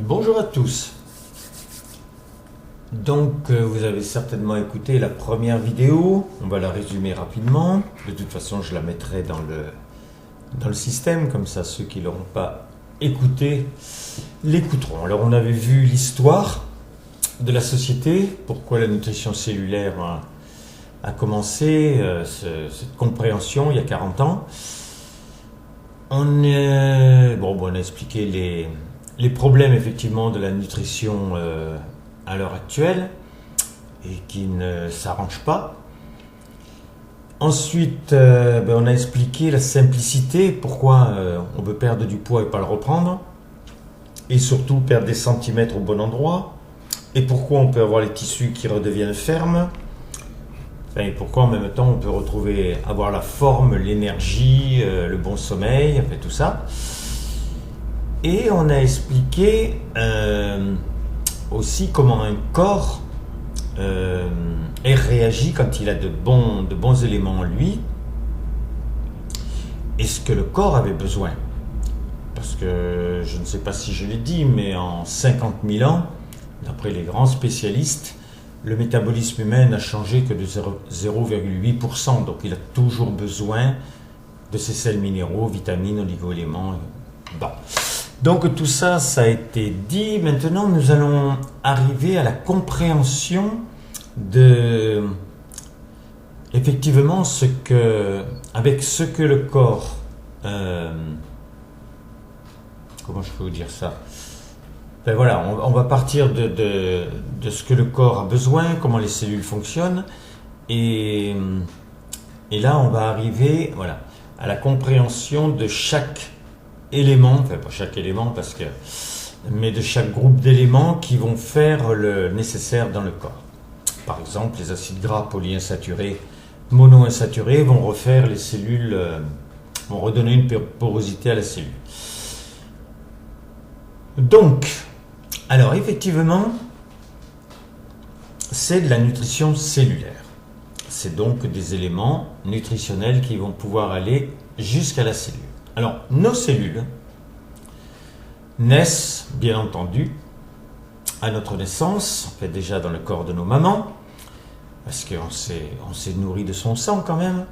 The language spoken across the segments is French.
Bonjour à tous. Donc vous avez certainement écouté la première vidéo, on va la résumer rapidement. De toute façon je la mettrai dans le système, comme ça ceux qui ne l'auront pas écouté l'écouteront. Alors on avait vu l'histoire de la société, pourquoi la nutrition cellulaire a commencé, cette compréhension il y a 40 ans. On a expliqué les problèmes effectivement de la nutrition à l'heure actuelle et qui ne s'arrangent pas. Ensuite, on a expliqué la simplicité, pourquoi on veut perdre du poids et pas le reprendre, et surtout perdre des centimètres au bon endroit, et pourquoi on peut avoir les tissus qui redeviennent fermes, et pourquoi en même temps on peut avoir la forme, l'énergie, le bon sommeil, tout ça. Et on a expliqué aussi comment un corps réagit quand il a de bons éléments en lui, et ce que le corps avait besoin. Parce que je ne sais pas si je l'ai dit, mais en 50 000 ans, d'après les grands spécialistes, le métabolisme humain n'a changé que de 0,8%, donc il a toujours besoin de ces sels minéraux, vitamines, oligo-éléments. Bon. Donc tout ça, ça a été dit. Maintenant, nous allons arriver à la compréhension de, effectivement, avec ce que le corps, comment je peux vous dire ça? On va partir de ce que le corps a besoin, comment les cellules fonctionnent, et là, on va arriver, à la compréhension de chaque élément, pas chaque élément mais de chaque groupe d'éléments qui vont faire le nécessaire dans le corps. Par exemple, les acides gras polyinsaturés, monoinsaturés vont refaire les cellules, vont redonner une porosité à la cellule. Donc, alors effectivement, c'est de la nutrition cellulaire. C'est donc des éléments nutritionnels qui vont pouvoir aller jusqu'à la cellule. Alors, nos cellules naissent, bien entendu, à notre naissance, déjà dans le corps de nos mamans, parce qu'on s'est nourri de son sang quand même.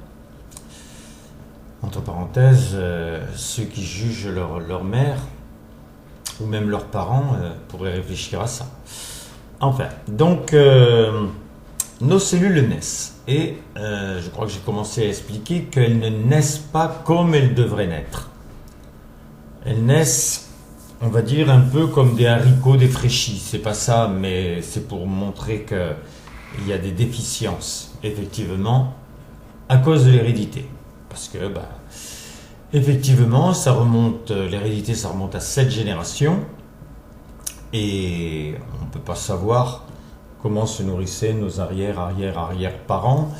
Entre parenthèses, ceux qui jugent leur mère, ou même leurs parents, pourraient réfléchir à ça. Enfin, donc, nos cellules naissent. Et je crois que j'ai commencé à expliquer qu'elles ne naissent pas comme elles devraient naître. Elles naissent, on va dire, un peu comme des haricots défraîchis. C'est pas ça, mais c'est pour montrer qu'il y a des déficiences, effectivement, à cause de l'hérédité. Parce que, effectivement, l'hérédité, ça remonte à 7 générations. Et on ne peut pas savoir comment se nourrissaient nos arrière-parents,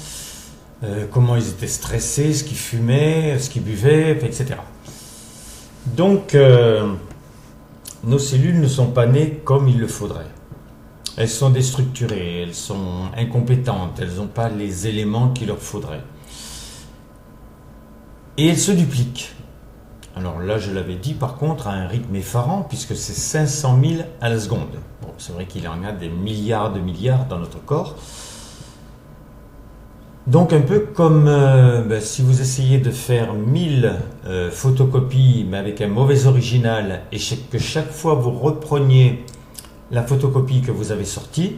comment ils étaient stressés, ce qu'ils fumaient, ce qu'ils buvaient, etc. Donc, nos cellules ne sont pas nées comme il le faudrait. Elles sont déstructurées, elles sont incompétentes, elles n'ont pas les éléments qu'il leur faudrait. Et elles se dupliquent. Alors là, je l'avais dit par contre, à un rythme effarant, puisque c'est 500 000 à la seconde. Bon, c'est vrai qu'il y en a des milliards de milliards dans notre corps. Donc un peu comme si vous essayez de faire 1000 photocopies, mais avec un mauvais original, et que chaque fois vous repreniez la photocopie que vous avez sortie,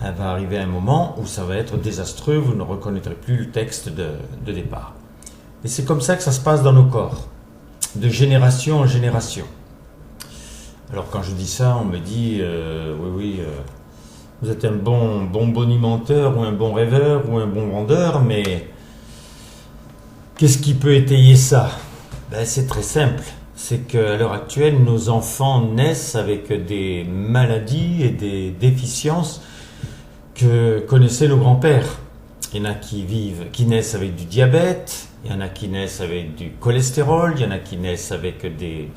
elle va arriver un moment où ça va être désastreux, vous ne reconnaîtrez plus le texte de départ. Et c'est comme ça que ça se passe dans nos corps, de génération en génération. Alors quand je dis ça, on me dit vous êtes un bon bonimenteur ou un bon rêveur ou un bon vendeur, mais qu'est-ce qui peut étayer ça? C'est très simple, c'est qu'à l'heure actuelle, nos enfants naissent avec des maladies et des déficiences que connaissaient nos grands-pères. Il y en a qui naissent avec du diabète, il y en a qui naissent avec du cholestérol, il y en a qui naissent avec des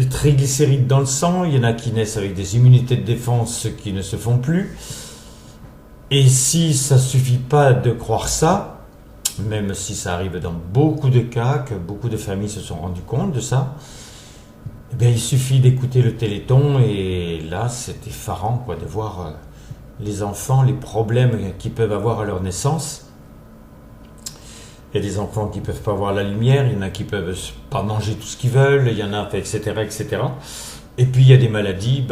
triglycérides dans le sang, il y en a qui naissent avec des immunités de défense qui ne se font plus. Et si ça ne suffit pas de croire ça, même si ça arrive dans beaucoup de cas, que beaucoup de familles se sont rendues compte de ça, Eh bien, il suffit d'écouter le Téléthon et là, c'est effarant quoi, de voir les enfants, les problèmes qu'ils peuvent avoir à leur naissance. Il y a des enfants qui ne peuvent pas voir la lumière, il y en a qui ne peuvent pas manger tout ce qu'ils veulent, il y en a, etc., etc. Et puis, il y a des maladies,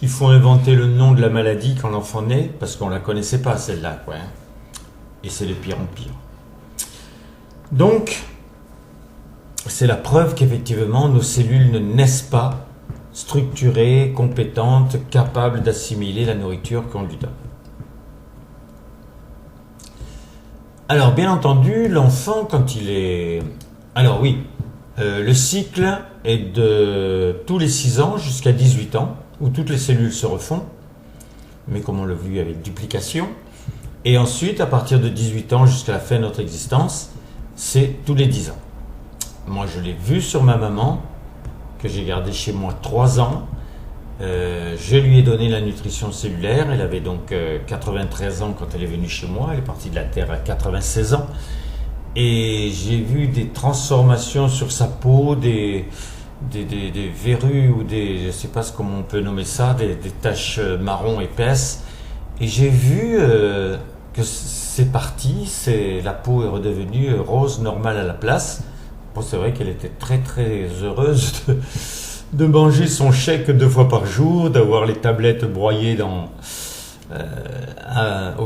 il faut inventer le nom de la maladie quand l'enfant naît, parce qu'on ne la connaissait pas, celle-là, quoi. Et c'est de pire en pire. Donc, c'est la preuve qu'effectivement, nos cellules ne naissent pas structurées, compétentes, capables d'assimiler la nourriture qu'on lui donne. Alors, bien entendu, l'enfant, quand il est... Alors oui, le cycle est de tous les 6 ans jusqu'à 18 ans, où toutes les cellules se refont, mais comme on l'a vu avec duplication. Et ensuite, à partir de 18 ans jusqu'à la fin de notre existence, c'est tous les 10 ans. Moi, je l'ai vu sur ma maman, que j'ai gardée chez moi 3 ans. Je lui ai donné la nutrition cellulaire. Elle avait donc 93 ans quand elle est venue chez moi. Elle est partie de la Terre à 96 ans. Et j'ai vu des transformations sur sa peau, des verrues ou des, je ne sais pas comment on peut nommer ça, des taches marron épaisses. Et j'ai vu que c'est parti, la peau est redevenue rose, normale à la place. Bon, c'est vrai qu'elle était très très heureuse de manger son chèque 2 fois par jour, d'avoir les tablettes broyées au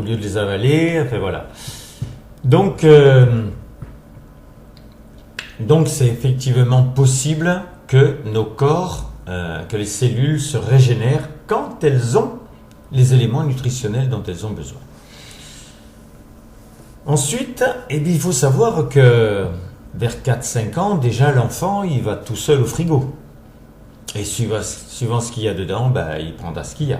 lieu de les avaler, enfin voilà. Donc c'est effectivement possible que nos corps, que les cellules se régénèrent quand elles ont les éléments nutritionnels dont elles ont besoin. Ensuite, il faut savoir que vers 4-5 ans, déjà l'enfant, il va tout seul au frigo. Et suivant ce qu'il y a dedans, il prendra ce qu'il y a.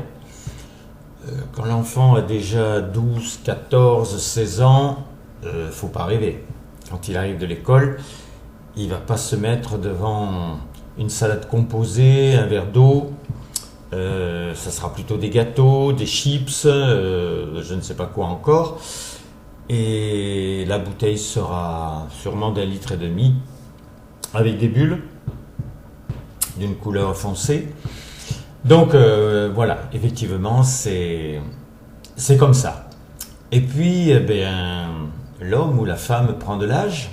Quand l'enfant a déjà 12, 14, 16 ans, faut pas rêver. Quand il arrive de l'école, il va pas se mettre devant une salade composée, un verre d'eau. Ça sera plutôt des gâteaux, des chips, je ne sais pas quoi encore. Et la bouteille sera sûrement d'1,5 litre avec des bulles d'une couleur foncée. Donc voilà, effectivement, c'est comme ça. Et puis, l'homme ou la femme prend de l'âge.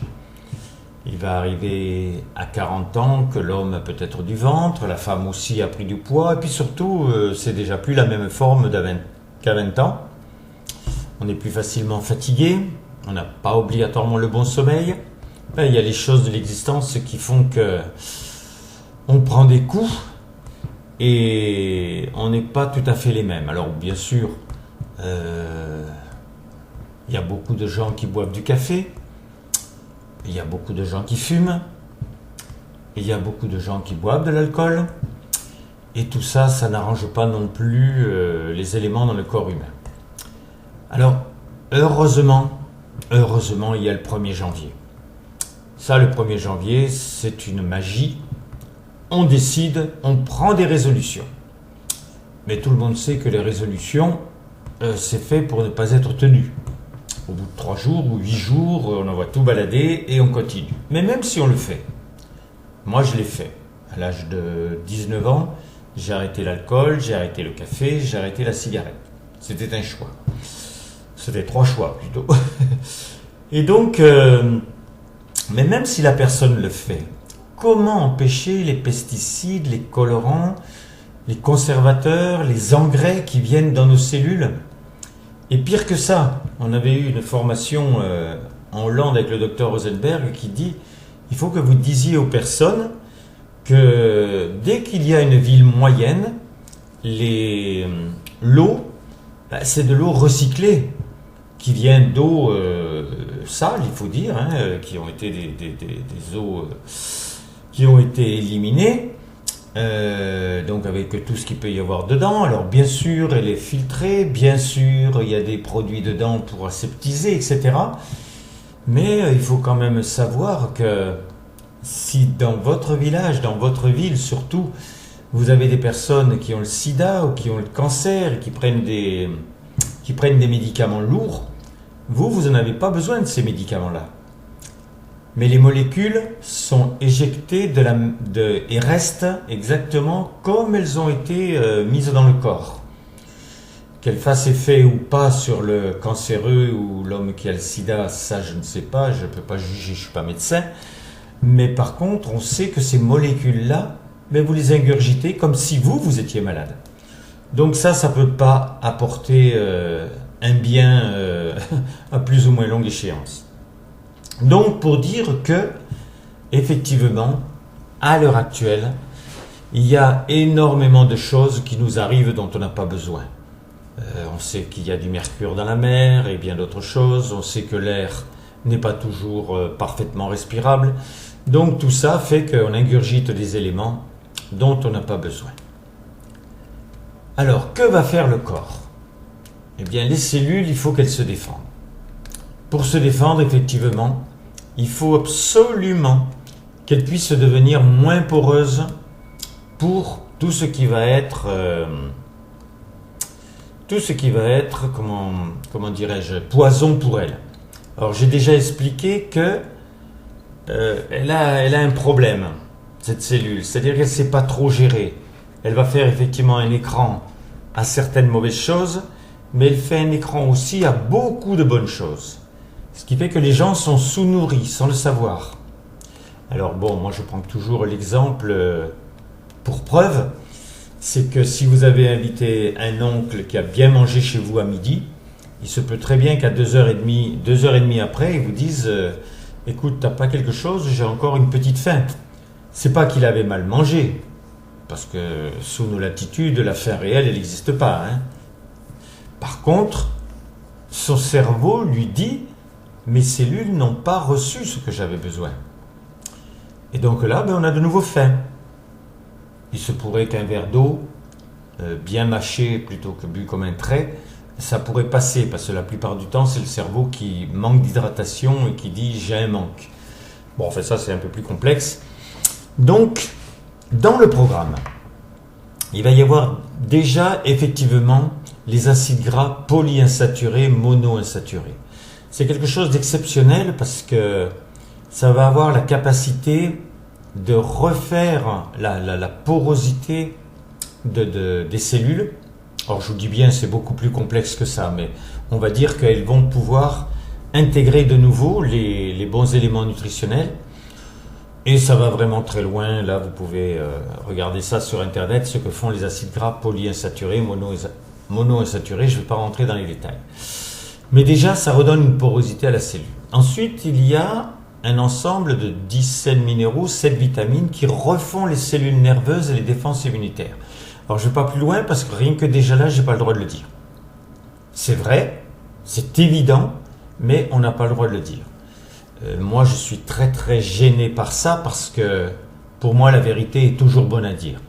Il va arriver à 40 ans que l'homme a peut-être du ventre, la femme aussi a pris du poids, et puis surtout, c'est déjà plus la même forme qu'à 20 ans. On est plus facilement fatigué, on n'a pas obligatoirement le bon sommeil. Il y a les choses de l'existence qui font que on prend des coups et on n'est pas tout à fait les mêmes. Alors bien sûr, il y a beaucoup de gens qui boivent du café, il y a beaucoup de gens qui fument, il y a beaucoup de gens qui boivent de l'alcool, et tout ça, ça n'arrange pas non plus les éléments dans le corps humain. Alors, heureusement, il y a le 1er janvier. Ça, le 1er janvier, c'est une magie. On décide, on prend des résolutions. Mais tout le monde sait que les résolutions, c'est fait pour ne pas être tenu. Au bout de 3 jours ou 8 jours, on envoie tout balader et on continue. Mais même si on le fait, moi je l'ai fait. À l'âge de 19 ans, j'ai arrêté l'alcool, j'ai arrêté le café, j'ai arrêté la cigarette. C'était un choix. C'était 3 choix plutôt. Et donc, mais même si la personne le fait, comment empêcher les pesticides, les colorants, les conservateurs, les engrais qui viennent dans nos cellules? Et pire que ça, on avait eu une formation en Hollande avec le docteur Rosenberg qui dit il faut que vous disiez aux personnes que dès qu'il y a une ville moyenne, l'eau, c'est de l'eau recyclée qui vient d'eau sales, il faut dire, qui ont été des eaux qui ont été éliminées. Donc avec tout ce qu'il peut y avoir dedans. Alors bien sûr elle est filtrée, bien sûr il y a des produits dedans pour aseptiser, etc. Mais il faut quand même savoir que si dans votre village, dans votre ville surtout, vous avez des personnes qui ont le sida ou qui ont le cancer et qui prennent des médicaments lourds, vous n'en avez pas besoin de ces médicaments-là. Mais les molécules sont éjectées et restent exactement comme elles ont été mises dans le corps. Qu'elles fassent effet ou pas sur le cancéreux ou l'homme qui a le sida, ça je ne sais pas, je ne peux pas juger, je ne suis pas médecin. Mais par contre, on sait que ces molécules-là, vous les ingurgitez comme si vous étiez malade. Donc ça ne peut pas apporter un bien à plus ou moins longue échéance. Donc pour dire que, effectivement, à l'heure actuelle, il y a énormément de choses qui nous arrivent dont on n'a pas besoin. On sait qu'il y a du mercure dans la mer et bien d'autres choses. On sait que l'air n'est pas toujours parfaitement respirable. Donc tout ça fait qu'on ingurgite des éléments dont on n'a pas besoin. Alors, que va faire le corps? Eh bien, les cellules, il faut qu'elles se défendent. Pour se défendre, effectivement, il faut absolument qu'elles puissent devenir moins poreuses pour tout ce qui va être, comment dirais-je, poison pour elles. Alors, j'ai déjà expliqué que elle a un problème, cette cellule, c'est-à-dire qu'elle ne sait pas trop gérer. Elle va faire effectivement un écran à certaines mauvaises choses, mais elle fait un écran aussi à beaucoup de bonnes choses. Ce qui fait que les gens sont sous-nourris sans le savoir. Alors bon, moi je prends toujours l'exemple pour preuve, c'est que si vous avez invité un oncle qui a bien mangé chez vous à midi, il se peut très bien qu'à 2h30 après, ils vous disent écoute, t'as pas quelque chose, j'ai encore une petite faim. C'est pas qu'il avait mal mangé, parce que sous nos latitudes, la faim réelle, elle n'existe pas. Par contre, son cerveau lui dit mes cellules n'ont pas reçu ce que j'avais besoin. Et donc là, on a de nouveau faim. Il se pourrait qu'un verre d'eau, bien mâché plutôt que bu comme un trait, ça pourrait passer, parce que la plupart du temps, c'est le cerveau qui manque d'hydratation et qui dit j'ai un manque. Bon, enfin ça c'est un peu plus complexe. Donc, dans le programme, il va y avoir déjà effectivement les acides gras polyinsaturés, monoinsaturés. C'est quelque chose d'exceptionnel parce que ça va avoir la capacité de refaire la porosité des cellules. Alors je vous dis bien, c'est beaucoup plus complexe que ça, mais on va dire qu'elles vont pouvoir intégrer de nouveau les bons éléments nutritionnels. Et ça va vraiment très loin. Là, vous pouvez regarder ça sur Internet, ce que font les acides gras polyinsaturés, monoinsaturés. Je ne vais pas rentrer dans les détails. Mais déjà, ça redonne une porosité à la cellule. Ensuite, il y a un ensemble de 17 minéraux, 7 vitamines qui refont les cellules nerveuses et les défenses immunitaires. Alors, je ne vais pas plus loin parce que rien que déjà là, je n'ai pas le droit de le dire. C'est vrai, c'est évident, mais on n'a pas le droit de le dire. Moi, je suis très très gêné par ça parce que pour moi, la vérité est toujours bonne à dire.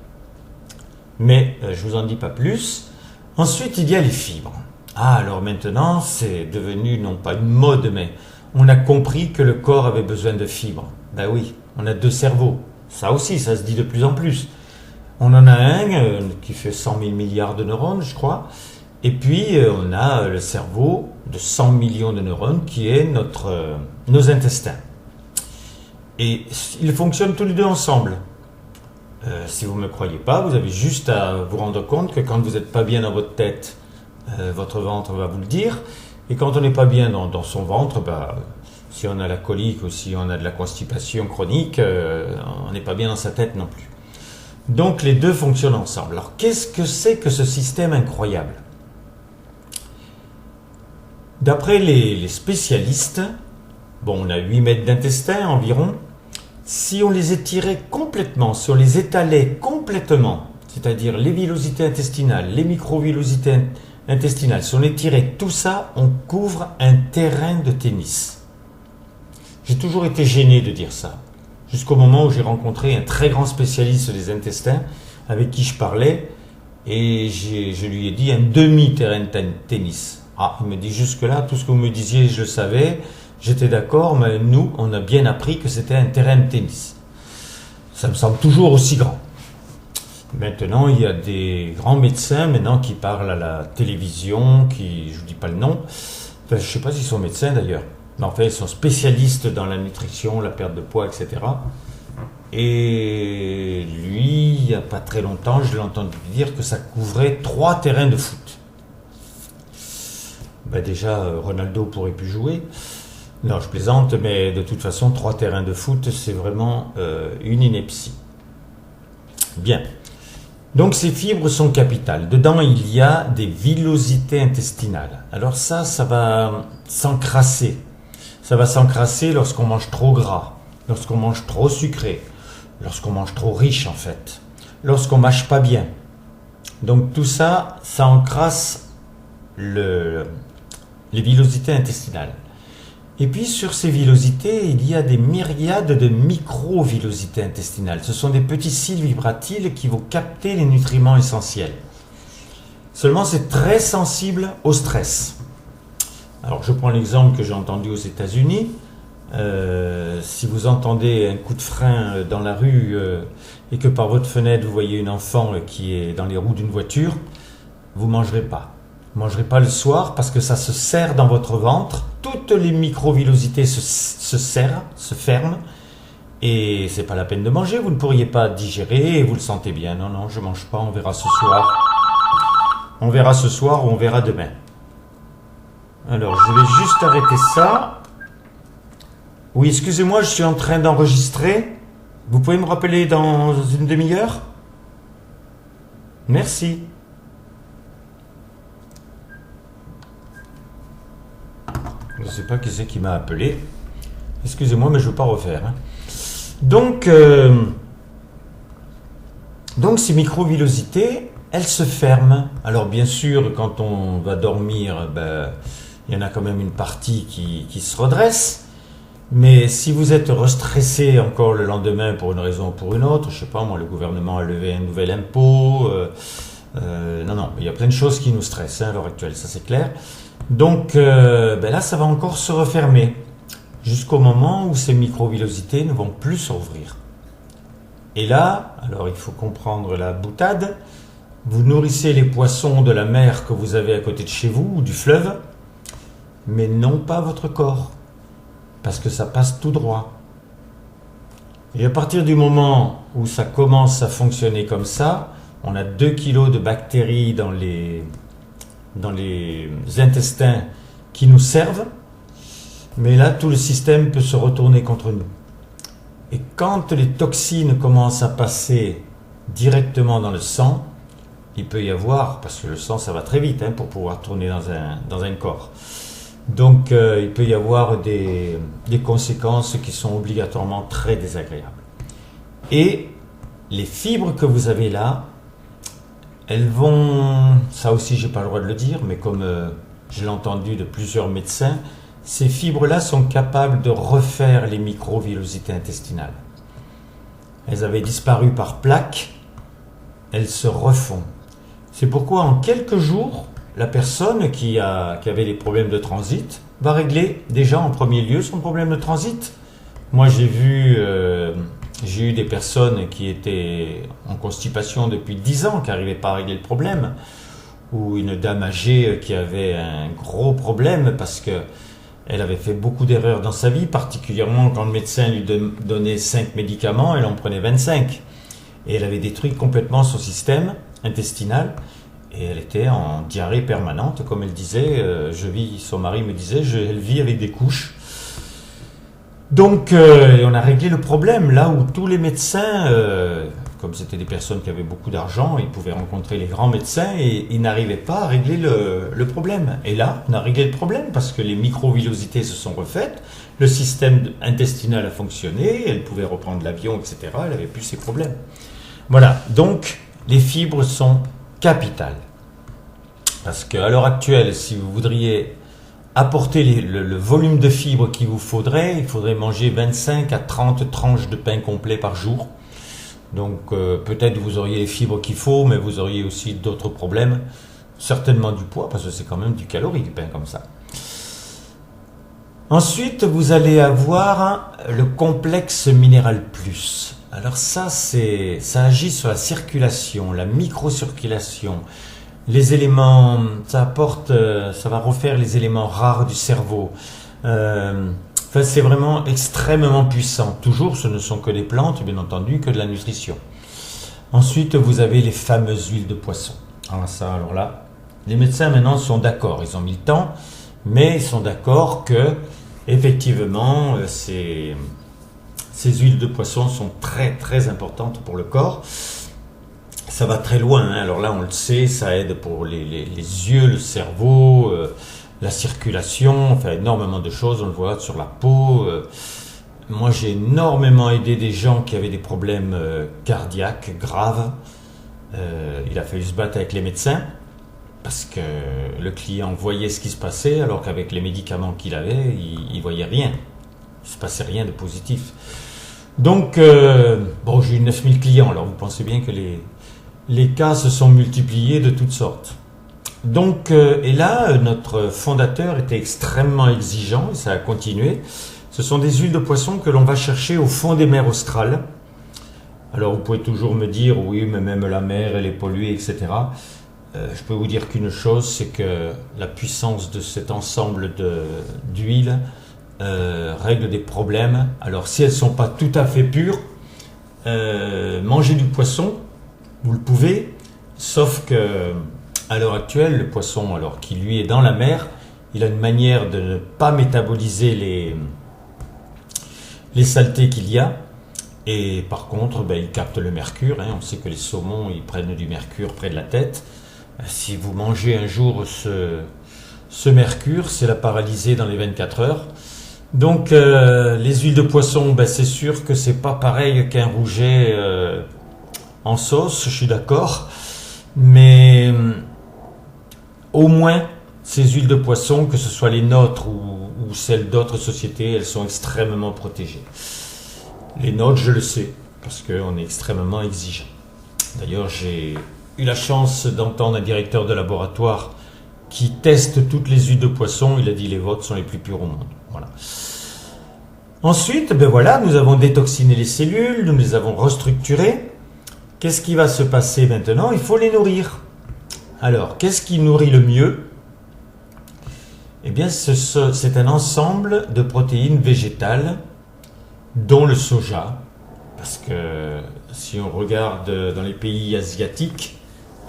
Mais je ne vous en dis pas plus. Ensuite, il y a les fibres. Ah, alors maintenant, c'est devenu non pas une mode, mais on a compris que le corps avait besoin de fibres. Ben oui, on a 2 cerveaux. Ça aussi, ça se dit de plus en plus. On en a un qui fait 100 000 milliards de neurones, je crois. Et puis, on a le cerveau de 100 millions de neurones qui est nos intestins. Et ils fonctionnent tous les deux ensemble. Si vous ne me croyez pas, vous avez juste à vous rendre compte que quand vous n'êtes pas bien dans votre tête, votre ventre va vous le dire. Et quand on n'est pas bien dans son ventre, si on a la colique ou si on a de la constipation chronique, on n'est pas bien dans sa tête non plus. Donc les deux fonctionnent ensemble. Alors qu'est-ce que c'est que ce système incroyable ? D'après les spécialistes, on a 8 mètres d'intestin environ. Si on les étirait complètement, si on les étalait complètement, c'est-à-dire les villosités intestinales, les microvillosités intestinales, si on étirait tout ça, on couvre un terrain de tennis. J'ai toujours été gêné de dire ça, jusqu'au moment où j'ai rencontré un très grand spécialiste des intestins avec qui je parlais et je lui ai dit un demi-terrain de tennis. Ah, il me dit jusque-là, tout ce que vous me disiez, je le savais, j'étais d'accord, mais nous, on a bien appris que c'était un terrain de tennis. Ça me semble toujours aussi grand. Maintenant, il y a des grands médecins qui parlent à la télévision, je ne vous dis pas le nom, je ne sais pas s'ils sont médecins d'ailleurs, Mais en fait, ils sont spécialistes dans la nutrition, la perte de poids, etc. Et lui, il n'y a pas très longtemps, je l'ai entendu dire que ça couvrait 3 terrains de foot. Ben déjà, Ronaldo pourrait plus jouer. Non, je plaisante, mais de toute façon, 3 terrains de foot, c'est vraiment une ineptie. Bien. Donc ces fibres sont capitales. Dedans, il y a des villosités intestinales. Alors ça va s'encrasser. Ça va s'encrasser lorsqu'on mange trop gras, lorsqu'on mange trop sucré, lorsqu'on mange trop riche en fait, lorsqu'on mâche pas bien. Donc tout ça, ça encrasse les villosités intestinales. Et puis sur ces villosités, il y a des myriades de micro-villosités intestinales. Ce sont des petits cils vibratiles qui vont capter les nutriments essentiels. Seulement, c'est très sensible au stress. Alors, je prends l'exemple que j'ai entendu aux États-Unis. Si vous entendez un coup de frein dans la rue et que par votre fenêtre, vous voyez une enfant qui est dans les roues d'une voiture, vous ne mangerez pas. Vous ne mangerez pas le soir parce que ça se serre dans votre ventre. Toutes les micro-villosités se serrent, se ferment. Et c'est pas la peine de manger. Vous ne pourriez pas digérer et vous le sentez bien. Non, non, je ne mange pas. On verra ce soir. On verra ce soir ou on verra demain. Alors, je vais juste arrêter ça. Oui, excusez-moi, je suis en train d'enregistrer. Vous pouvez me rappeler dans une demi-heure? Merci. Je ne sais pas qui c'est qui m'a appelé. Excusez-moi, mais je ne veux pas refaire. Hein. Donc ces microvillosités, elles se ferment. Alors bien sûr, quand on va dormir, il y en a quand même une partie qui se redresse. Mais si vous êtes restressé encore le lendemain pour une raison ou pour une autre, je sais pas moi, le gouvernement a levé un nouvel impôt, non, il y a plein de choses qui nous stressent à l'heure actuelle, ça c'est clair. Donc là, ça va encore se refermer jusqu'au moment où ces microvillosités ne vont plus s'ouvrir. Et là, alors il faut comprendre la boutade, vous nourrissez les poissons de la mer que vous avez à côté de chez vous ou du fleuve, mais non pas votre corps. Parce que ça passe tout droit. Et à partir du moment où ça commence à fonctionner comme ça, on a 2 kilos de bactéries dans les intestins qui nous servent, mais là tout le système peut se retourner contre nous. Et quand les toxines commencent à passer directement dans le sang, il peut y avoir, parce que le sang ça va très vite pour pouvoir tourner dans un corps, donc il peut y avoir des conséquences qui sont obligatoirement très désagréables. Et les fibres que vous avez là, elles vont, ça aussi j'ai pas le droit de le dire, mais comme je l'ai entendu de plusieurs médecins, ces fibres-là sont capables de refaire les microvillosités intestinales. Elles avaient disparu par plaques, elles se refont. C'est pourquoi en quelques jours, la personne qui avait des problèmes de transit va régler déjà en premier lieu son problème de transit. Moi j'ai eu des personnes qui étaient en constipation depuis 10 ans, qui n'arrivaient pas à régler le problème, ou une dame âgée qui avait un gros problème parce qu'elle avait fait beaucoup d'erreurs dans sa vie, particulièrement quand le médecin lui donnait 5 médicaments, elle en prenait 25. Et elle avait détruit complètement son système intestinal. Et elle était en diarrhée permanente, comme elle disait, son mari me disait, elle vit avec des couches. Donc, on a réglé le problème, là où tous les médecins, comme c'était des personnes qui avaient beaucoup d'argent, ils pouvaient rencontrer les grands médecins et ils n'arrivaient pas à régler le problème. Et là, on a réglé le problème parce que les microvillosités se sont refaites, le système intestinal a fonctionné, elle pouvait reprendre l'avion, etc. Elle n'avait plus ces problèmes. Voilà, donc les fibres sont capitales. Parce qu'à l'heure actuelle, si vous voudriez apporter le volume de fibres qu'il vous faudrait, il faudrait manger 25 à 30 tranches de pain complet par jour. Donc peut-être vous auriez les fibres qu'il faut, mais vous auriez aussi d'autres problèmes. Certainement du poids, parce que c'est quand même du calorie du pain comme ça. Ensuite, vous allez avoir le complexe minéral plus. Alors ça agit sur la circulation, la microcirculation. Les éléments, ça va refaire les éléments rares du cerveau. Enfin, c'est vraiment extrêmement puissant. Toujours, ce ne sont que des plantes, bien entendu, que de la nutrition. Ensuite, vous avez les fameuses huiles de poisson. Alors là, les médecins maintenant sont d'accord. Ils ont mis le temps, mais ils sont d'accord que, effectivement, ces huiles de poisson sont très très importantes pour le corps. Ça va très loin, hein. Alors là, on le sait, ça aide pour les yeux, le cerveau, la circulation, enfin énormément de choses, on le voit sur la peau. Moi, j'ai énormément aidé des gens qui avaient des problèmes cardiaques graves. Il a fallu se battre avec les médecins parce que le client voyait ce qui se passait alors qu'avec les médicaments qu'il avait, il voyait rien. Il ne se passait rien de positif. Donc, bon, j'ai eu 9000 clients, alors vous pensez bien que les cas se sont multipliés de toutes sortes. Donc, et là, notre fondateur était extrêmement exigeant, et ça a continué. Ce sont des huiles de poisson que l'on va chercher au fond des mers australes. Alors, vous pouvez toujours me dire, oui, mais même la mer, elle est polluée, etc. Je peux vous dire qu'une chose, c'est que la puissance de cet ensemble d'huiles règle des problèmes. Alors, si elles ne sont pas tout à fait pures, manger du poisson, vous le pouvez, sauf que à l'heure actuelle, le poisson, alors qui lui est dans la mer, il a une manière de ne pas métaboliser les saletés qu'il y a, et par contre, il capte le mercure, hein. On sait que les saumons, ils prennent du mercure près de la tête. Si vous mangez un jour ce mercure, c'est la paralyser dans les 24 heures. Donc, les huiles de poisson, c'est sûr que c'est pas pareil qu'un rouget en sauce, je suis d'accord, mais au moins, ces huiles de poisson, que ce soit les nôtres ou celles d'autres sociétés, elles sont extrêmement protégées. Les nôtres, je le sais, parce qu'on est extrêmement exigeant. D'ailleurs, j'ai eu la chance d'entendre un directeur de laboratoire qui teste toutes les huiles de poisson. Il a dit les vôtres sont les plus pures au monde. Voilà. Ensuite, voilà, nous avons détoxiné les cellules, nous les avons restructurées. Qu'est-ce qui va se passer maintenant? Il faut les nourrir. Alors, qu'est-ce qui nourrit le mieux? Eh bien, c'est un ensemble de protéines végétales, dont le soja. Parce que si on regarde dans les pays asiatiques,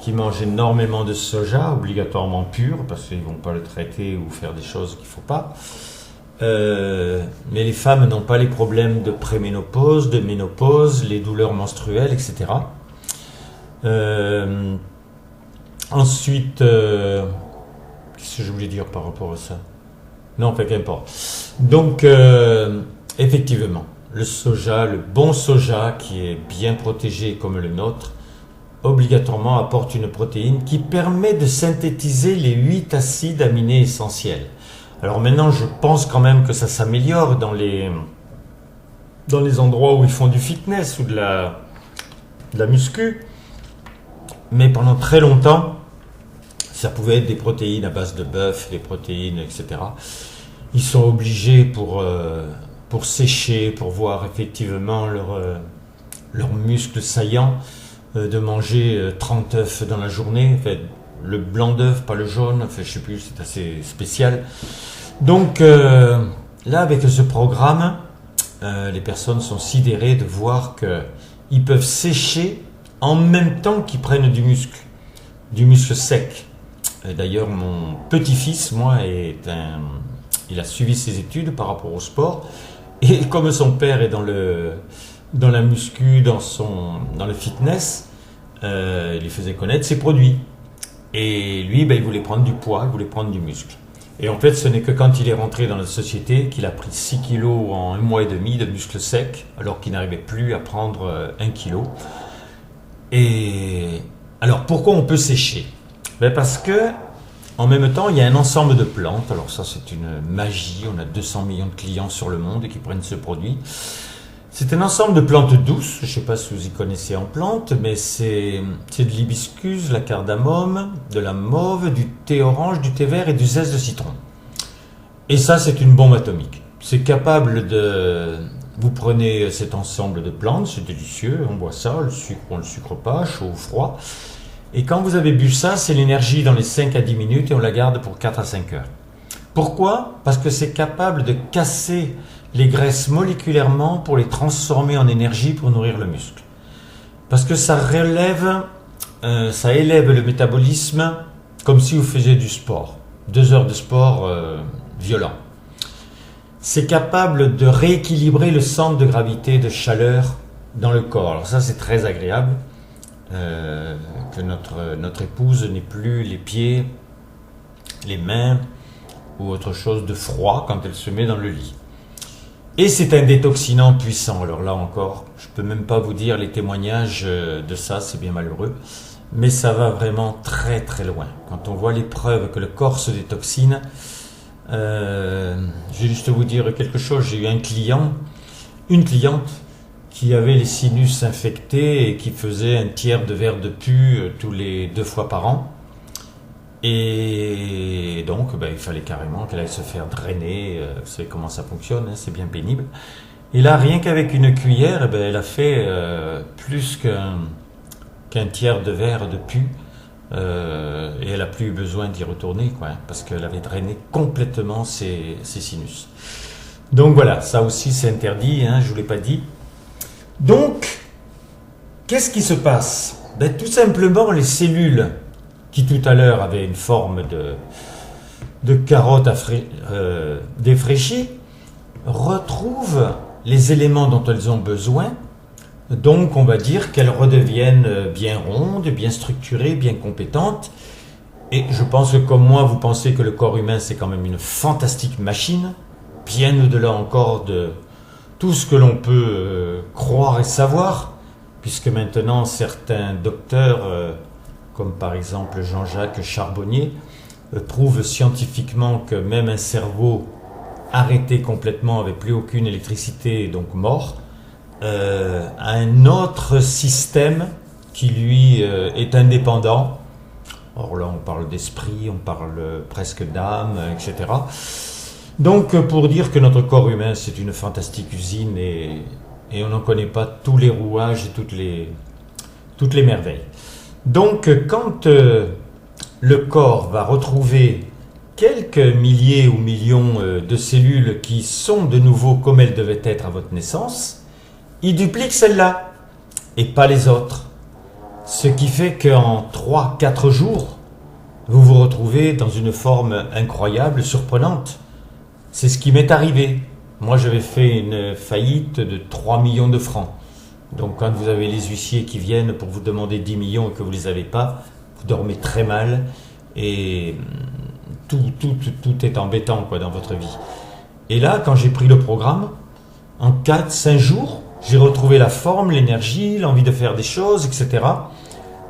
qui mangent énormément de soja, obligatoirement pur, parce qu'ils ne vont pas le traiter ou faire des choses qu'il ne faut pas. Mais les femmes n'ont pas les problèmes de préménopause, de ménopause, les douleurs menstruelles, etc. Ensuite, qu'est-ce que je voulais dire par rapport à ça? Non, qu'importe. Donc, effectivement, le soja, le bon soja qui est bien protégé comme le nôtre, obligatoirement apporte une protéine qui permet de synthétiser les 8 acides aminés essentiels. Alors maintenant, je pense quand même que ça s'améliore dans les endroits où ils font du fitness ou de la muscu. Mais pendant très longtemps, ça pouvait être des protéines à base de bœuf, des protéines, etc. Ils sont obligés pour sécher, pour voir effectivement leurs muscles saillants, de manger 30 œufs dans la journée. Enfin, le blanc d'œuf, pas le jaune, enfin, je sais plus, c'est assez spécial. Donc là, avec ce programme, les personnes sont sidérées de voir qu'ils peuvent sécher en même temps qu'ils prennent du muscle sec. D'ailleurs, mon petit-fils, moi, il a suivi ses études par rapport au sport, et comme son père est dans la muscu, dans le fitness, il lui faisait connaître ses produits. Et lui, il voulait prendre du poids, il voulait prendre du muscle. Et en fait, ce n'est que quand il est rentré dans la société qu'il a pris 6 kilos en 1 mois et demi de muscle sec, alors qu'il n'arrivait plus à prendre 1 kilo. Et alors, pourquoi on peut sécher? Parce que, en même temps, il y a un ensemble de plantes. Alors ça, c'est une magie. On a 200 millions de clients sur le monde qui prennent ce produit. C'est un ensemble de plantes douces. Je ne sais pas si vous y connaissez en plantes, mais c'est de l'hibiscus, la cardamome, de la mauve, du thé orange, du thé vert et du zeste de citron. Et ça, c'est une bombe atomique. C'est capable de... Vous prenez cet ensemble de plantes, c'est délicieux, on boit ça, le sucre, on ne le sucre pas, chaud ou froid. Et quand vous avez bu ça, c'est l'énergie dans les 5 à 10 minutes et on la garde pour 4 à 5 heures. Pourquoi? Parce que c'est capable de casser les graisses moléculairement pour les transformer en énergie pour nourrir le muscle. Parce que ça élève le métabolisme comme si vous faisiez du sport. 2 heures de sport violent. C'est capable de rééquilibrer le centre de gravité de chaleur dans le corps. Alors ça, c'est très agréable que notre épouse n'ait plus les pieds, les mains ou autre chose de froid quand elle se met dans le lit. Et c'est un détoxinant puissant. Alors là encore, je ne peux même pas vous dire les témoignages de ça, c'est bien malheureux. Mais ça va vraiment très très loin. Quand on voit les preuves que le corps se détoxine, je vais juste vous dire quelque chose. J'ai eu une cliente qui avait les sinus infectés et qui faisait un tiers de verre de pu tous les 2 fois par an. Et donc, il fallait carrément qu'elle aille se faire drainer. Vous savez comment ça fonctionne, hein, c'est bien pénible. Et là, rien qu'avec une cuillère, elle a fait plus qu'un tiers de verre de pu. Et elle n'a plus eu besoin d'y retourner, quoi, parce qu'elle avait drainé complètement ses sinus. Donc voilà, ça aussi c'est interdit, hein, je ne vous l'ai pas dit. Donc, qu'est-ce qui se passe? Tout simplement, les cellules qui tout à l'heure avaient une forme de carotte défraîchie, retrouvent les éléments dont elles ont besoin. Donc on va dire qu'elles redeviennent bien rondes, bien structurées, bien compétentes. Et je pense que comme moi, vous pensez que le corps humain c'est quand même une fantastique machine, bien au-delà encore de tout ce que l'on peut croire et savoir, puisque maintenant certains docteurs, comme par exemple Jean-Jacques Charbonnier, prouvent scientifiquement que même un cerveau arrêté complètement avec plus aucune électricité, donc mort, a un autre système qui lui est indépendant. Or là on parle d'esprit, on parle presque d'âme, etc. Donc pour dire que notre corps humain c'est une fantastique usine et on n'en connaît pas tous les rouages et toutes les merveilles. Donc quand le corps va retrouver quelques milliers ou millions de cellules qui sont de nouveau comme elles devaient être à votre naissance, il duplique celles-là et pas les autres. Ce qui fait qu'en 3-4 jours, vous vous retrouvez dans une forme incroyable, surprenante. C'est ce qui m'est arrivé. Moi, j'avais fait une faillite de 3 millions de francs. Donc quand vous avez les huissiers qui viennent pour vous demander 10 millions et que vous ne les avez pas, vous dormez très mal et tout est embêtant quoi, dans votre vie. Et là, quand j'ai pris le programme, en 4-5 jours, j'ai retrouvé la forme, l'énergie, l'envie de faire des choses, etc.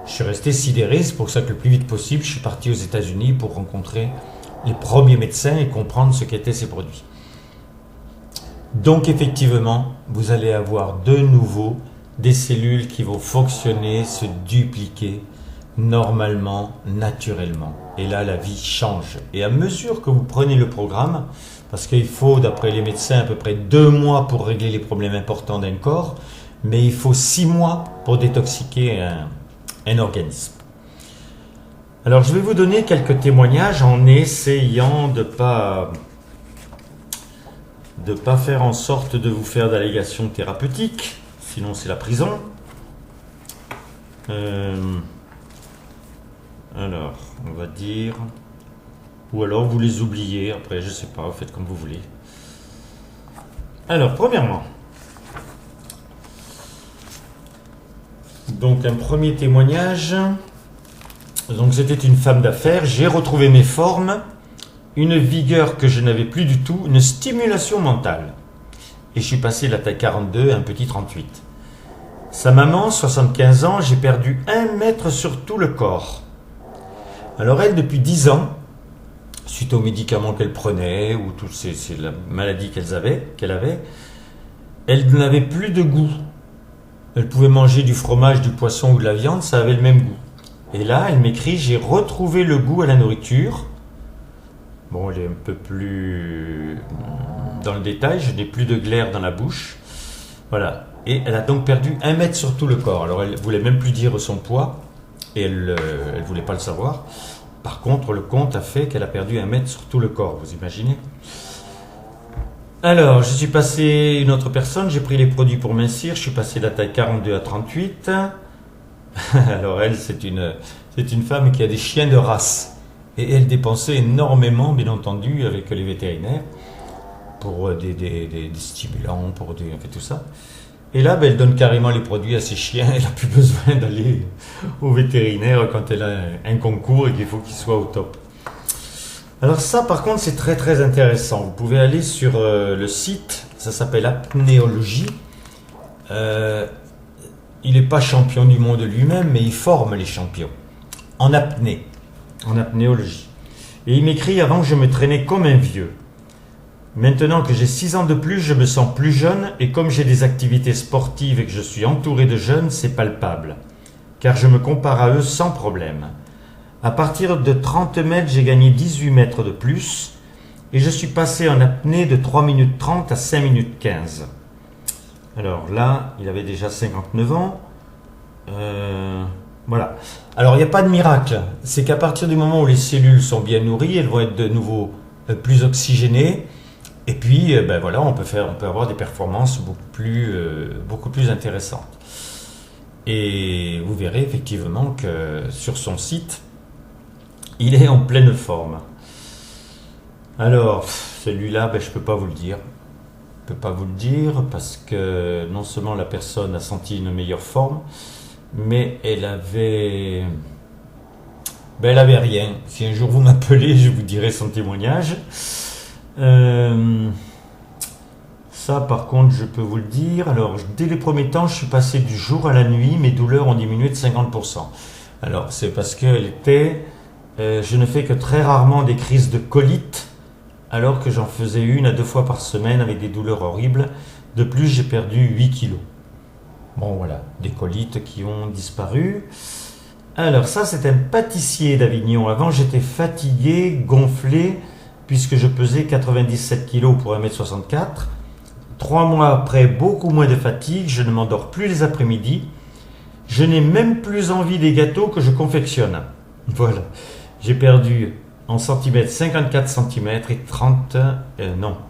Je suis resté sidéré, c'est pour ça que le plus vite possible, je suis parti aux États-Unis pour rencontrer les premiers médecins et comprendre ce qu'étaient ces produits. Donc effectivement, vous allez avoir de nouveau des cellules qui vont fonctionner, se dupliquer normalement, naturellement. Et là, la vie change. Et à mesure que vous prenez le programme, parce qu'il faut, d'après les médecins, à peu près 2 mois pour régler les problèmes importants d'un corps, mais il faut 6 mois pour détoxiquer un organisme. Alors, je vais vous donner quelques témoignages en essayant de pas faire en sorte de vous faire d'allégations thérapeutiques, sinon c'est la prison. Alors, on va dire... Ou alors vous les oubliez, après je sais pas, vous faites comme vous voulez. Alors, premièrement, donc un premier témoignage. Donc c'était une femme d'affaires, j'ai retrouvé mes formes, une vigueur que je n'avais plus du tout, une stimulation mentale. Et je suis passé de la taille 42 à un petit 38. Sa maman, 75 ans, j'ai perdu 1 mètre sur tout le corps. Alors elle, depuis 10 ans, suite aux médicaments qu'elle prenait, ou toutes ces maladies qu'elle avait, elle n'avait plus de goût. Elle pouvait manger du fromage, du poisson ou de la viande, ça avait le même goût. Et là, elle m'écrit, j'ai retrouvé le goût à la nourriture. Bon, elle est un peu plus dans le détail, je n'ai plus de glaire dans la bouche. Voilà. Et elle a donc perdu 1 mètre sur tout le corps. Alors, elle ne voulait même plus dire son poids, et elle ne voulait pas le savoir. Par contre, le compte a fait qu'elle a perdu 1 mètre sur tout le corps, vous imaginez? Alors, je suis passé une autre personne, j'ai pris les produits pour mincir, je suis passé de la taille 42 à 38. Alors elle, c'est une femme qui a des chiens de race. Et elle dépensait énormément, bien entendu, avec les vétérinaires, pour des stimulants, pour fait, tout ça. Et là, elle donne carrément les produits à ses chiens, elle n'a plus besoin d'aller au vétérinaire quand elle a un concours et qu'il faut qu'il soit au top. Alors ça, par contre, c'est très très intéressant. Vous pouvez aller sur le site, ça s'appelle Apnéologie. Il n'est pas champion du monde lui-même, mais il forme les champions. En apnée, en apnéologie. Et il m'écrit: avant, je me traînais comme un vieux. Maintenant que j'ai 6 ans de plus, je me sens plus jeune, et comme j'ai des activités sportives et que je suis entouré de jeunes, c'est palpable. Car je me compare à eux sans problème. À partir de 30 mètres, j'ai gagné 18 mètres de plus, et je suis passé en apnée de 3 minutes 30 à 5 minutes 15. Alors là, il avait déjà 59 ans. Voilà. Alors, il n'y a pas de miracle. C'est qu'à partir du moment où les cellules sont bien nourries, elles vont être de nouveau plus oxygénées. Et puis, voilà, on peut avoir des performances beaucoup plus intéressantes. Et vous verrez effectivement que sur son site, il est en pleine forme. Alors, celui-là, je ne peux pas vous le dire. Je ne peux pas vous le dire parce que non seulement la personne a senti une meilleure forme, mais elle avait rien. Si un jour vous m'appelez, je vous dirai son témoignage. Ça, par contre, je peux vous le dire. Alors, dès les premiers temps, je suis passé du jour à la nuit. Mes douleurs ont diminué de 50%. Alors, c'est parce qu'elle était... je ne fais que très rarement des crises de colite, alors que j'en faisais 1 à 2 fois par semaine avec des douleurs horribles. De plus, j'ai perdu 8 kilos. Bon, voilà, des colites qui ont disparu. Alors, ça, c'est un pâtissier d'Avignon. Avant, j'étais fatigué, gonflé, puisque je pesais 97 kilos pour 1m64. 3 mois après, beaucoup moins de fatigue, je ne m'endors plus les après-midi. Je n'ai même plus envie des gâteaux que je confectionne. Voilà. J'ai perdu en centimètres 54 cm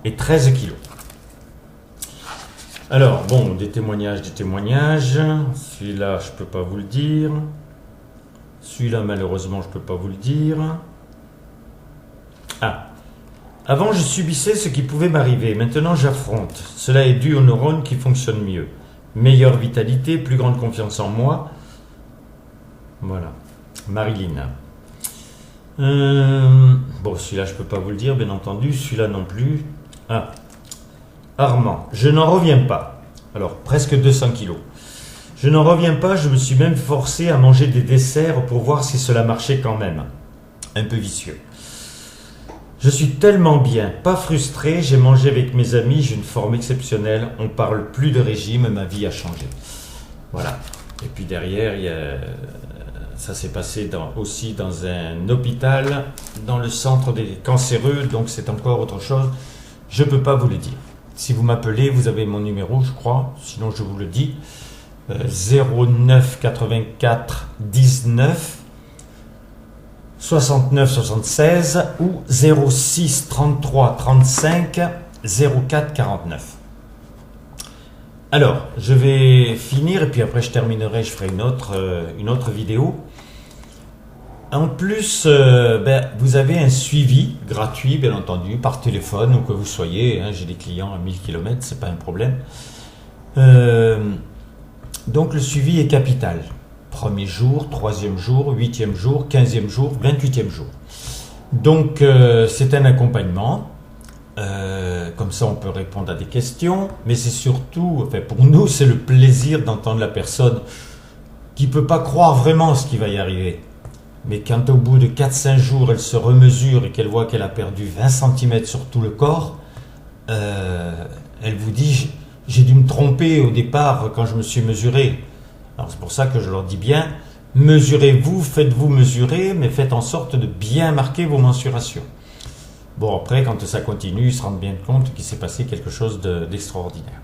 et 13 kilos. Alors, bon, des témoignages. Celui-là, je ne peux pas vous le dire. Celui-là, malheureusement, je ne peux pas vous le dire. Avant, je subissais ce qui pouvait m'arriver. Maintenant, j'affronte. Cela est dû aux neurones qui fonctionnent mieux. Meilleure vitalité, plus grande confiance en moi. Voilà. Marilyn. Bon, celui-là, je ne peux pas vous le dire, bien entendu. Celui-là non plus. Armand. Je n'en reviens pas. Alors, presque 200 kilos. Je n'en reviens pas, je me suis même forcé à manger des desserts pour voir si cela marchait quand même. Un peu vicieux. Je suis tellement bien, pas frustré, j'ai mangé avec mes amis, j'ai une forme exceptionnelle, on parle plus de régime, ma vie a changé. Voilà. Et puis derrière, ça s'est passé aussi dans un hôpital, dans le centre des cancéreux, donc c'est encore autre chose. Je ne peux pas vous le dire. Si vous m'appelez, vous avez mon numéro, je crois, sinon je vous le dis. 09 84 19 69 76 ou 06 33 35 04 49. Alors, je vais finir et puis après je terminerai, je ferai une autre vidéo. En plus, vous avez un suivi gratuit, bien entendu, par téléphone, où que vous soyez. J'ai des clients à 1000 km, c'est pas un problème. Donc le suivi est capital. 1er jour, 3e jour, 8e jour, 15e jour, 28e jour. Donc c'est un accompagnement. Comme ça on peut répondre à des questions. Mais c'est surtout, pour nous, c'est le plaisir d'entendre la personne qui ne peut pas croire vraiment ce qui va y arriver. Mais quand au bout de 4-5 jours, elle se remesure et qu'elle voit qu'elle a perdu 20 cm sur tout le corps, elle vous dit... J'ai dû me tromper au départ quand je me suis mesuré. Alors c'est pour ça que je leur dis bien, mesurez-vous, faites-vous mesurer, mais faites en sorte de bien marquer vos mensurations. Bon, après, quand ça continue, ils se rendent bien compte qu'il s'est passé quelque chose d'extraordinaire.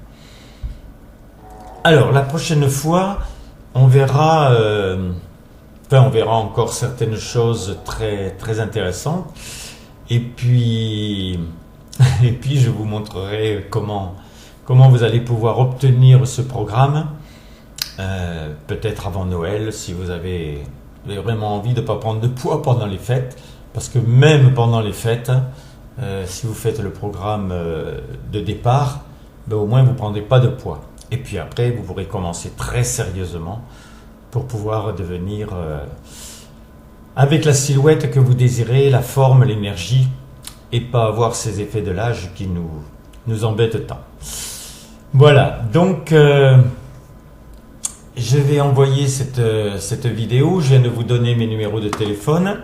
Alors, la prochaine fois, on verra Enfin, on verra encore certaines choses très, très intéressantes. Et puis, et puis je vous montrerai comment vous allez pouvoir obtenir ce programme, peut-être avant Noël, si vous avez vraiment envie de ne pas prendre de poids pendant les fêtes. Parce que même pendant les fêtes, si vous faites le programme de départ, ben au moins vous ne prendrez pas de poids. Et puis après, vous pourrez commencer très sérieusement pour pouvoir devenir, avec la silhouette que vous désirez, la forme, l'énergie, et pas avoir ces effets de l'âge qui nous embêtent tant. Voilà, donc je vais envoyer cette vidéo. Je viens de vous donner mes numéros de téléphone.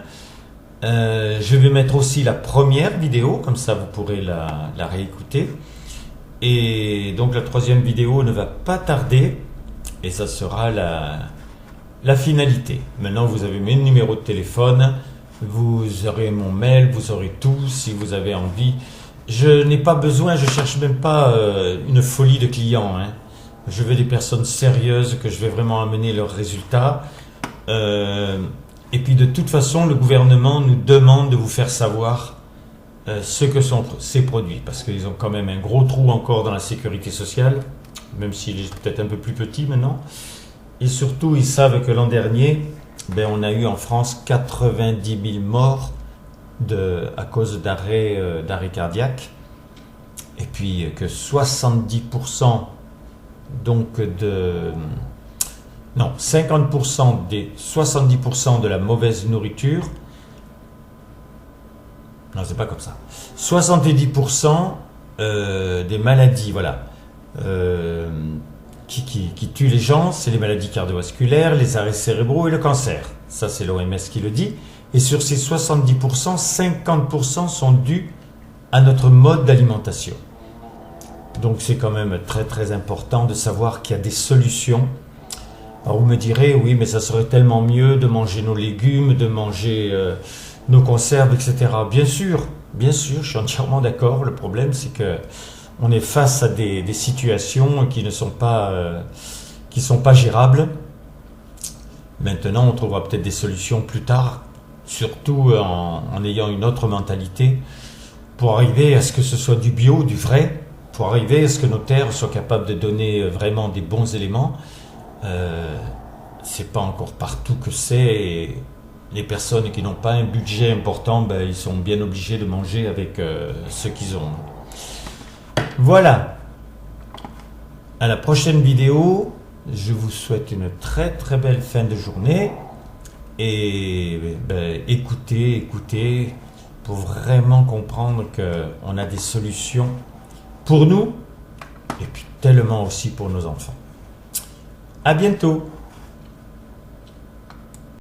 Je vais mettre aussi la première vidéo, comme ça vous pourrez la réécouter. Et donc la troisième vidéo ne va pas tarder, et ça sera la finalité. Maintenant vous avez mes numéros de téléphone, vous aurez mon mail, vous aurez tout si vous avez envie. Je n'ai pas besoin, je cherche même pas une folie de clients, hein. Je veux des personnes sérieuses que je vais vraiment amener leurs résultats. Et puis de toute façon, le gouvernement nous demande de vous faire savoir ce que sont ces produits, parce qu'ils ont quand même un gros trou encore dans la sécurité sociale, même s'il est peut-être un peu plus petit maintenant. Et surtout, ils savent que l'an dernier, on a eu en France 90 000 morts à cause d'arrêt cardiaque, et puis que 70% non, 50% des 70% de la mauvaise nourriture, non, c'est pas comme ça, 70% des maladies, voilà, qui tuent les gens, c'est les maladies cardiovasculaires, les arrêts cérébraux et le cancer. Ça, c'est l'OMS qui le dit. Et sur ces 70%, 50% sont dus à notre mode d'alimentation. Donc c'est quand même très très important de savoir qu'il y a des solutions. Alors vous me direz, oui, mais ça serait tellement mieux de manger nos légumes, de manger nos conserves, etc. Bien sûr, je suis entièrement d'accord. Le problème, c'est que on est face à des situations qui ne sont pas, gérables. Maintenant, on trouvera peut-être des solutions plus tard, surtout en ayant une autre mentalité, pour arriver à ce que ce soit du bio, du vrai, pour arriver à ce que nos terres soient capables de donner vraiment des bons éléments. C'est pas encore partout que c'est, et les personnes qui n'ont pas un budget important, ils sont bien obligés de manger avec ce qu'ils ont. Voilà, à la prochaine vidéo. Je vous souhaite une très très belle fin de journée, et écoutez pour vraiment comprendre qu'on a des solutions pour nous, et puis tellement aussi pour nos enfants. À bientôt.